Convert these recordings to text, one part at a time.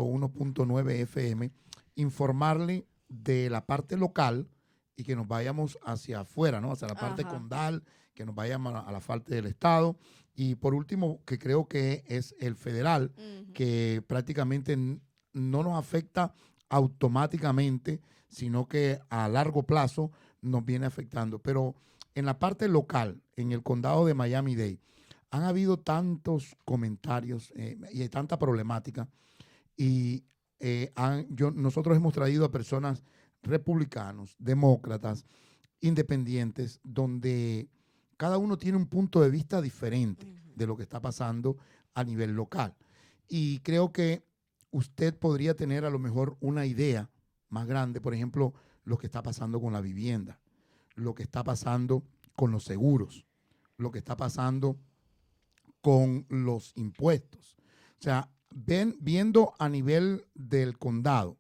100.9 FM, informarle de la parte local y que nos vayamos hacia afuera, ¿no? Hacia la parte Ajá. condal, que nos vayamos a la parte del Estado. Y por último, que creo que es el federal, que prácticamente no nos afecta automáticamente, sino que a largo plazo nos viene afectando. Pero en la parte local, en el condado de Miami-Dade, han habido tantos comentarios y tanta problemática y nosotros hemos traído a personas republicanos, demócratas, independientes, donde cada uno tiene un punto de vista diferente de lo que está pasando a nivel local. Y creo que usted podría tener a lo mejor una idea más grande, por ejemplo, lo que está pasando con la vivienda, lo que está pasando con los seguros, lo que está pasando con los impuestos. O sea, viendo a nivel del condado,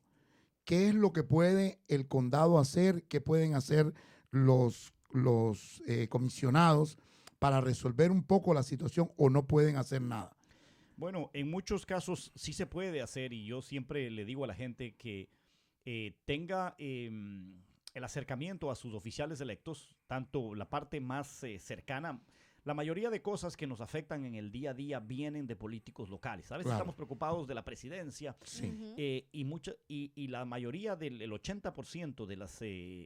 ¿qué es lo que puede el condado hacer? ¿Qué pueden hacer los comisionados para resolver un poco la situación o no pueden hacer nada? Bueno, en muchos casos sí se puede hacer y yo siempre le digo a la gente que tenga el acercamiento a sus oficiales electos, tanto la parte más cercana. La mayoría de cosas que nos afectan en el día a día vienen de políticos locales. A veces Claro. estamos preocupados de la presidencia Sí. y la mayoría del 80% de las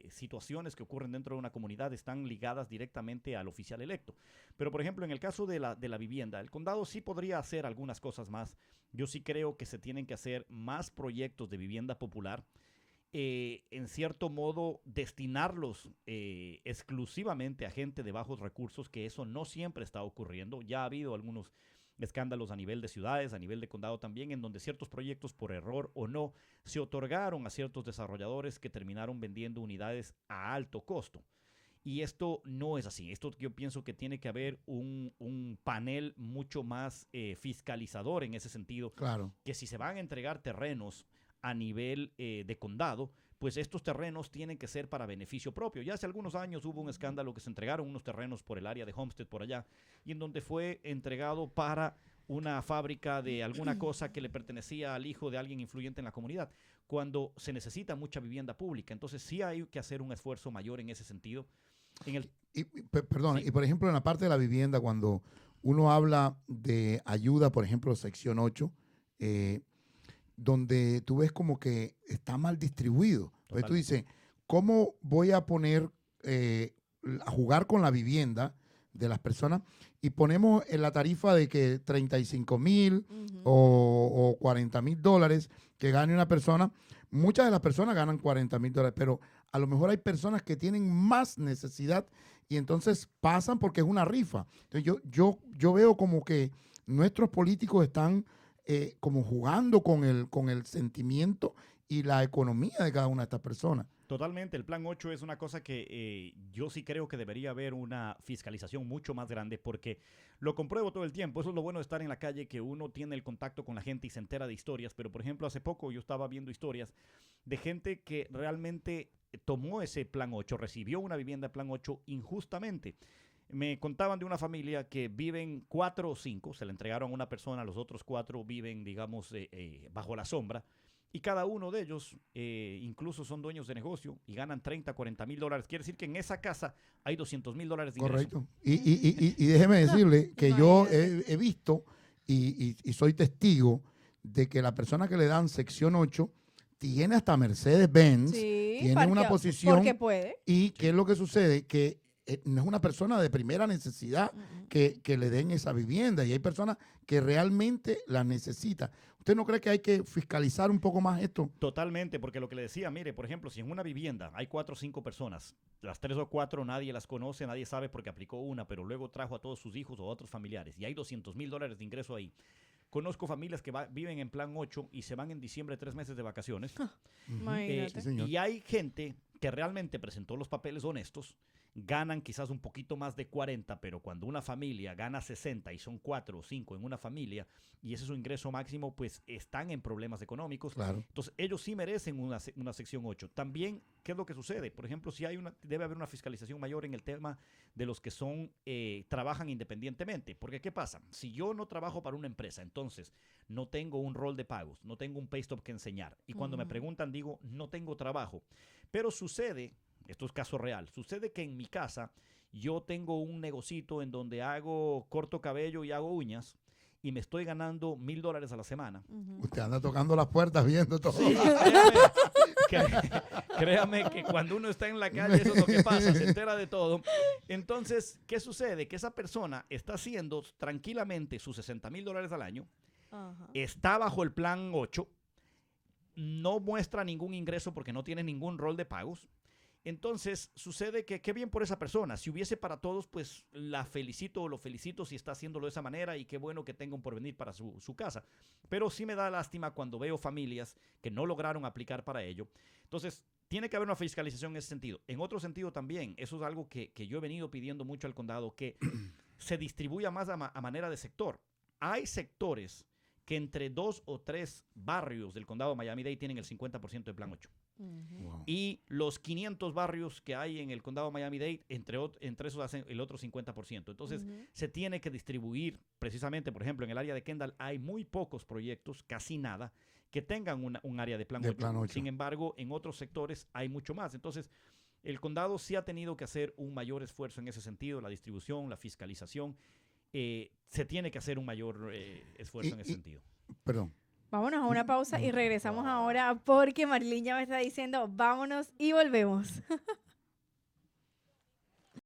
situaciones que ocurren dentro de una comunidad están ligadas directamente al oficial electo. Pero, por ejemplo, en el caso de la vivienda, el condado sí podría hacer algunas cosas más. Yo sí creo que se tienen que hacer más proyectos de vivienda popular. En cierto modo, destinarlos exclusivamente a gente de bajos recursos, que eso no siempre está ocurriendo. Ya ha habido algunos escándalos a nivel de ciudades, a nivel de condado también, en donde ciertos proyectos, por error o no, se otorgaron a ciertos desarrolladores que terminaron vendiendo unidades a alto costo. Y esto no es así. Esto yo pienso que tiene que haber un panel mucho más fiscalizador en ese sentido. Claro. Que si se van a entregar terrenos a nivel de condado, pues estos terrenos tienen que ser para beneficio propio. Ya hace algunos años hubo un escándalo que se entregaron unos terrenos por el área de Homestead, por allá, y en donde fue entregado para una fábrica de alguna cosa que le pertenecía al hijo de alguien influyente en la comunidad, cuando se necesita mucha vivienda pública. Entonces sí hay que hacer un esfuerzo mayor en ese sentido. Perdón, Sí. y por ejemplo, en la parte de la vivienda, cuando uno habla de ayuda, por ejemplo, sección 8, donde tú ves como que está mal distribuido. Entonces tú dices, ¿cómo voy a poner a jugar con la vivienda de las personas? Y ponemos en la tarifa de que 35,000 o $40,000 que gane una persona. Muchas de las personas ganan $40,000, pero a lo mejor hay personas que tienen más necesidad y entonces pasan porque es una rifa. Entonces yo veo como que nuestros políticos están como jugando con el sentimiento y la economía de cada una de estas personas. Totalmente, el plan 8 es una cosa que yo sí creo que debería haber una fiscalización mucho más grande, porque lo compruebo todo el tiempo. Eso es lo bueno de estar en la calle, que uno tiene el contacto con la gente y se entera de historias. Pero, por ejemplo, hace poco yo estaba viendo historias de gente que realmente tomó ese plan 8, recibió una vivienda plan 8 injustamente. Me contaban de una familia que viven 4 o 5, se le entregaron a una persona, los otros 4 viven, digamos, bajo la sombra. Y cada uno de ellos incluso son dueños de negocio y ganan 30, $40,000. Quiere decir que en esa casa hay $200,000 de ingreso. Correcto. Y déjeme decirle que yo he visto y soy testigo de que la persona que le dan sección 8 tiene hasta Mercedes-Benz, Sí, tiene una posición. porque puede. ¿Y qué es lo que sucede? Que no es una persona de primera necesidad que le den esa vivienda, y hay personas que realmente la necesitan. ¿Usted no cree que hay que fiscalizar un poco más esto? Totalmente, porque lo que le decía, mire, por ejemplo, si en una vivienda hay 4 o 5 personas, las 3 o 4 nadie las conoce, nadie sabe porque aplicó una, pero luego trajo a todos sus hijos o a otros familiares, y hay $200,000 de ingreso ahí. Conozco familias que viven en plan 8 y se van en diciembre 3 meses de vacaciones. Imagínate. Sí, señor. Y hay gente que realmente presentó los papeles honestos, ganan quizás un poquito más de 40, pero cuando una familia gana 60 y son 4 o 5 en una familia y ese es su ingreso máximo, pues están en problemas económicos. Claro. Entonces, ellos sí merecen una sección 8. También, ¿qué es lo que sucede? Por ejemplo, si debe haber una fiscalización mayor en el tema de los que trabajan independientemente. Porque, ¿qué pasa? Si yo no trabajo para una empresa, entonces no tengo un rol de pagos, no tengo un pay stub que enseñar. Y cuando me preguntan, digo, no tengo trabajo. Pero sucede, esto es caso real, sucede que en mi casa yo tengo un negocito en donde corto cabello y hago uñas y me estoy ganando $1,000 a la semana. Usted anda tocando las puertas viendo todo. Sí, créame que cuando uno está en la calle eso es lo que pasa, se entera de todo. Entonces, ¿qué sucede? Que esa persona está haciendo tranquilamente sus $60,000 al año, está bajo el plan 8, no muestra ningún ingreso porque no tiene ningún rol de pagos. Entonces, sucede que qué bien por esa persona. Si hubiese para todos, pues la felicito o lo felicito si está haciéndolo de esa manera y qué bueno que tenga un porvenir para su casa. Pero sí me da lástima cuando veo familias que no lograron aplicar para ello. Entonces, tiene que haber una fiscalización en ese sentido. En otro sentido también, eso es algo que yo he venido pidiendo mucho al condado, que se distribuya más a manera de sector. Hay sectores que entre 2 o 3 barrios del condado de Miami-Dade tienen el 50% de plan 8. Wow. Y los 500 barrios que hay en el condado de Miami-Dade, entre esos hacen el otro 50%. Entonces, se tiene que distribuir precisamente, por ejemplo, en el área de Kendall hay muy pocos proyectos, casi nada, que tengan un área de plan 8. Sin embargo, en otros sectores hay mucho más. Entonces, el condado sí ha tenido que hacer un mayor esfuerzo en ese sentido, la distribución, la fiscalización. Se tiene que hacer un mayor esfuerzo en ese sentido. Perdón. Vámonos a una pausa y regresamos ahora porque Marlene ya me está diciendo vámonos y volvemos.